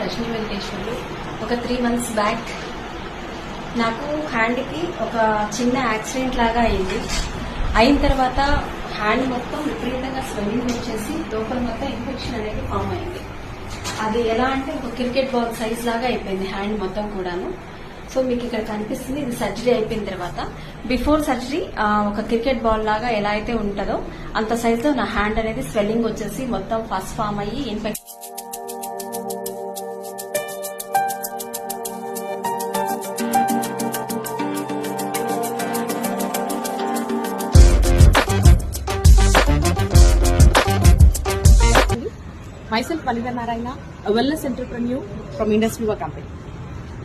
రజనీ వెంకటేశ్వర్లు. ఒక 3 months back నాకు హ్యాండ్కి ఒక చిన్న యాక్సిడెంట్ లాగా అయింది. అయిన తర్వాత హ్యాండ్ మొత్తం విపరీతంగా స్వెల్లింగ్ వచ్చేసి లోపల మొత్తం ఇన్ఫెక్షన్ అనేది ఫామ్ అయింది. అది ఎలా అంటే ఒక క్రికెట్ బాల్ సైజ్ లాగా అయిపోయింది హ్యాండ్ మొత్తం కూడాను. సో మీకు ఇక్కడ కనిపిస్తుంది, ఇది సర్జరీ అయిపోయిన తర్వాత. బిఫోర్ సర్జరీ ఒక క్రికెట్ బాల్ లాగా ఎలా అయితే ఉంటుందో అంత సైజ్ లో నా హ్యాండ్ అనేది స్వెల్లింగ్ వచ్చేసి మొత్తం ఫస్ట్ ఫామ్ అయ్యి infection. Myself Valida Narayana, a wellness entrepreneur from Indus Viva company.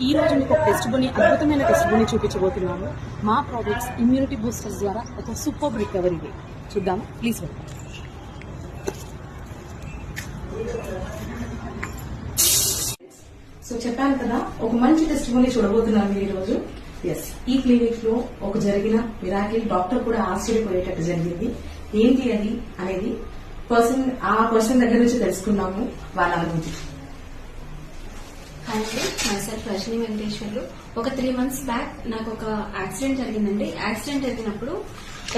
ఈ రోజు మీకు ఒక టెస్టిమోనీ, అద్భుతమైన టెస్టిమోనీ చూపించబోతున్నాము. మా ప్రోడక్ట్స్ ఇమ్యూనిటీ బూస్టర్స్ ద్వారా ఒక సూపర్ రికవరీ చూద్దాము. Please welcome. సో చెప్పాను కదా, ఒక మంచి టెస్టిమోనీ చూడబోతున్నాము ఈ రోజు. ఈ క్లినిక్ లో ఒక జరిగిన మిరాకిల్ డాక్టర్ కూడా ఆశ్చర్యపోయేటట్టు జరిగింది. ఏంటి అది అనేది ఆ పర్సన్ దగ్గర నుంచి తెలుసుకున్నాము వాళ్ళ అనుభూతి. అండి, మైసెల్ఫ్ రజనీ వెంకటేశ్వర్లు. ఒక 3 months బ్యాక్ నాకు ఒక యాక్సిడెంట్ జరిగిందండి. యాక్సిడెంట్ జరిగినప్పుడు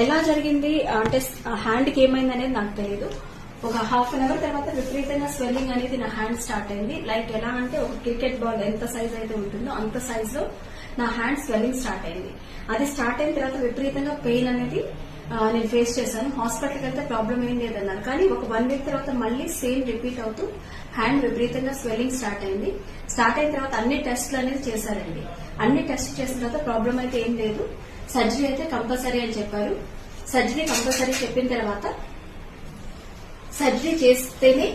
ఎలా జరిగింది అంటే హ్యాండ్కి ఏమైంది అనేది నాకు తెలియదు. ఒక 1/2 hour తర్వాత విపరీతంగా స్వెల్లింగ్ అనేది నా హ్యాండ్ స్టార్ట్ అయింది. లైక్ ఎలా అంటే ఒక క్రికెట్ బాల్ ఎంత సైజ్ అయితే ఉంటుందో అంత సైజ్ లో నా హ్యాండ్ స్వెల్లింగ్ స్టార్ట్ అయింది. అది స్టార్ట్ అయిన తర్వాత విపరీతంగా పెయిన్ అనేది నేను ఫేస్ చేశాను. హాస్పిటల్కి వెళ్తే ప్రాబ్లం ఏం లేదన్నారు. కానీ ఒక 1 week తర్వాత మళ్ళీ సేమ్ రిపీట్ అవుతూ హ్యాండ్ విపరీతంగా స్వెల్లింగ్ స్టార్ట్ అయింది. స్టార్ట్ అయిన తర్వాత అన్ని టెస్ట్లు అనేది చేశారండి. అన్ని టెస్ట్ చేసిన తర్వాత ప్రాబ్లం అయితే ఏం లేదు, సర్జరీ అయితే కంపల్సరీ అని చెప్పారు. సర్జరీ కంపల్సరీ చెప్పిన తర్వాత సర్జరీ చేస్తేనే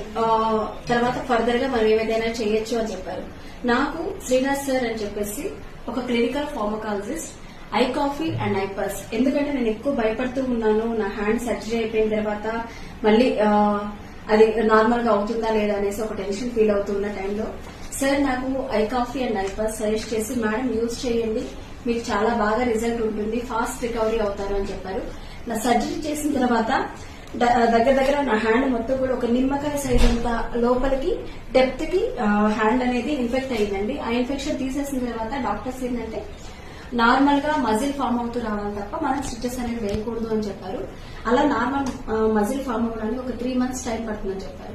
తర్వాత ఫర్దర్ గా మనం ఏదైనా చేయొచ్చు అని చెప్పారు. నాకు శ్రీనివాస్ సార్ అని చెప్పేసి ఒక clinical pharmacologist, I coffee and I pulse. ఎందుకంటే నేను ఎక్కువ భయపడుతూ ఉన్నాను, నా హ్యాండ్ సర్జరీ అయిపోయిన తర్వాత మళ్ళీ అది నార్మల్ గా అవుతుందా లేదా అనేసి ఒక టెన్షన్ ఫీల్ అవుతున్న టైంలో సార్ నాకు I coffee and I pulse suggest చేసి, మేడం యూజ్ చేయండి, మీకు చాలా బాగా రిజల్ట్ ఉంటుంది, ఫాస్ట్ రికవరీ అవుతారు అని చెప్పారు. నా సర్జరీ చేసిన తర్వాత దగ్గర నా హ్యాండ్ మొత్తం కూడా ఒక నిమ్మకాయ సైజ్ అంత లోపలికి డెప్త్ కి హ్యాండ్ అనేది ఇన్ఫెక్ట్ అయ్యిందండి. ఆ ఇన్ఫెక్షన్ తీసేసిన తర్వాత డాక్టర్స్ ఏంటంటే నార్మల్ గా మజిల్ ఫామ్ అవుతూ రావాలి తప్ప మనం స్టిచెస్ అనేది వేయకూడదు అని చెప్పారు. అలా నార్మల్ మజిల్ ఫామ్ అవ్వడానికి ఒక 3 months టైం పడుతుందని చెప్పారు.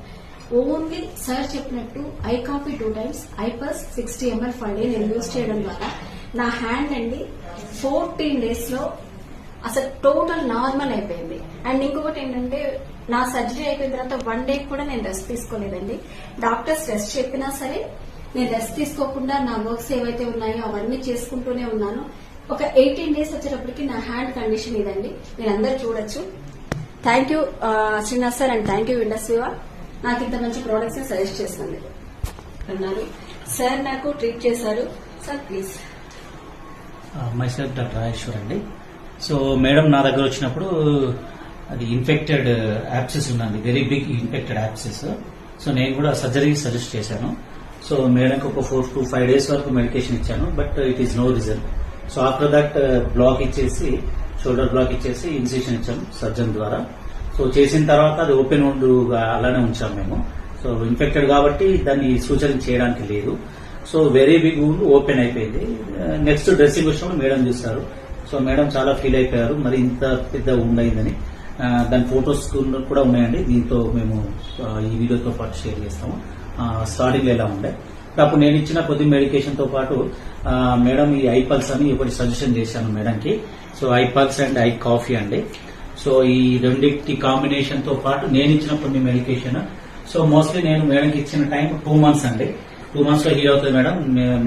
ఓన్లీ సార్ చెప్పినట్టు I coffee 2 times, I pulse 60 ml per day నేను యూజ్ చేయడం ద్వారా నా హ్యాండ్ అండి 14 days లో అసలు టోటల్ నార్మల్ అయిపోయింది. అండ్ ఇంకొకటి ఏంటంటే నా సర్జరీ అయిపోయిన తర్వాత 1 day కూడా నేను రెస్ట్ తీసుకోలేదండి. డాక్టర్స్ రెస్ట్ చెప్పినా సరే నేను రెస్ట్ తీసుకోకుండా నా వర్క్స్ ఏవైతే ఉన్నాయో అవన్నీ చేసుకుంటూనే ఉన్నాను. ఒక 18 days వచ్చేటప్పటికి నా హ్యాండ్ కండిషన్ ఇదండి, మీరు అందరు చూడొచ్చు. Thank you Srinivas sir and thank you Indus Viva, నాకు ఇంత మంచి ప్రోడక్ట్స్ సజెస్ట్ చేస్తుంది అన్నారు. సార్ నాకు ట్రీట్ చేశారు. Sir please. Myself doctor Rajeshwar అండి. సో మేడం నా దగ్గర వచ్చినప్పుడు అది ఇన్ఫెక్టెడ్ యాప్సెస్ ఉన్నది, very big infected abscess. So నేను కూడా సర్జరీ సజెస్ట్ చేశాను. సో మేడంకి ఒక 4 to 5 days వరకు మెడికేషన్ ఇచ్చాను, but it is no result. So after that block ఇచ్చేసి, షోల్డర్ బ్లాక్ ఇచ్చేసి ఇన్సిషన్ ఇచ్చాము సర్జన్ ద్వారా. సో చేసిన తర్వాత అది ఓపెన్ ఉండు అలానే ఉంచాము మేము. సో ఇన్ఫెక్టెడ్ కాబట్టి దాన్ని సూచన చేయడానికి లేదు. సో వెరీ బిగ్ ఉండు ఓపెన్ అయిపోయింది. నెక్స్ట్ డ్రెస్సింగ్ వచ్చినప్పుడు మేడం చూస్తారు. సో మేడం చాలా ఫీల్ అయిపోయారు, మరి ఇంత పెద్ద ఉండయిందని. దాని ఫొటోస్ కూడా ఉన్నాయండి, దీంతో మేము ఈ వీడియోతో పాటు షేర్ చేస్తాము. స్టార్టింగ్ లో ఎలా ఉండే అప్పుడు నేను ఇచ్చిన కొద్ది మెడికేషన్ తో పాటు మేడం ఈ ఐ పల్స్ అని ఒకటి సజెషన్ చేశాను మేడంకి. So I pulse and I coffee అండి. సో ఈ రెండింటి కాంబినేషన్ తో పాటు నేను ఇచ్చిన కొన్ని మెడికేషన్. సో మోస్ట్లీ నేను మేడంకి ఇచ్చిన టైం 2 months అండి. 2 months లో హీల్ అవుతుంది మేడం,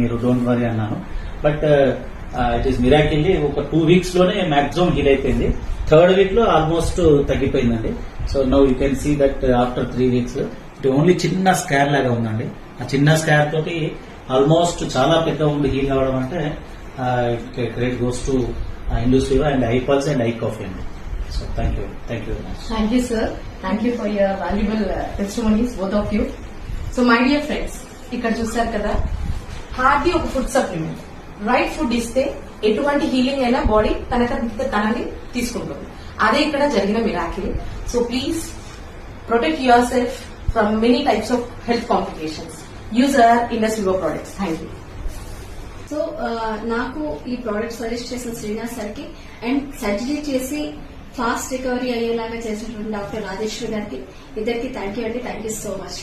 మీరు డోంట్ వరీ అన్నాను. బట్ ఇట్ ఈస్ మిరాకిల్లీ ఒక 2 weeks లోనే మాక్సిమం హీల్ అయిపోయింది. 3rd week లో ఆల్మోస్ట్ తగ్గిపోయిందండి. So now you can see that after 3 weeks only చిన్న స్కార్ లాగా ఉందండి. ఆ చిన్న స్కార్ తోటి ఆల్మోస్ట్ చాలా పెద్ద ఉండి హీల్ అవ్వడం అంటే great goes to Indus Viva and I pulse and I coffee అండి. So thank you very much. Thank you sir, thank you for your valuable testimonies both of you. So my dear friends, ఇక్కడ చూసారు కదా, Hardy ఒక food supplement. Right food ఇస్తే ఎటువంటి healing అయినా body తనని తీసుకుంటుంది. అదే ఇక్కడ జరిగిన miracle. So please protect your self from many types of health complications. use our Indus Vivo products. Thank you. So నాకు ఈ ప్రోడక్ట్ సజెస్ట్ చేసిన శ్రీనివాస్ సార్కి అండ్ సర్జరీ చేసి ఫాస్ట్ రికవరీ అయ్యేలాగా చేసినటువంటి డాక్టర్ రాజేశ్వరి గారికి ఇద్దరికి థ్యాంక్ యూ అండి. Thank you so much.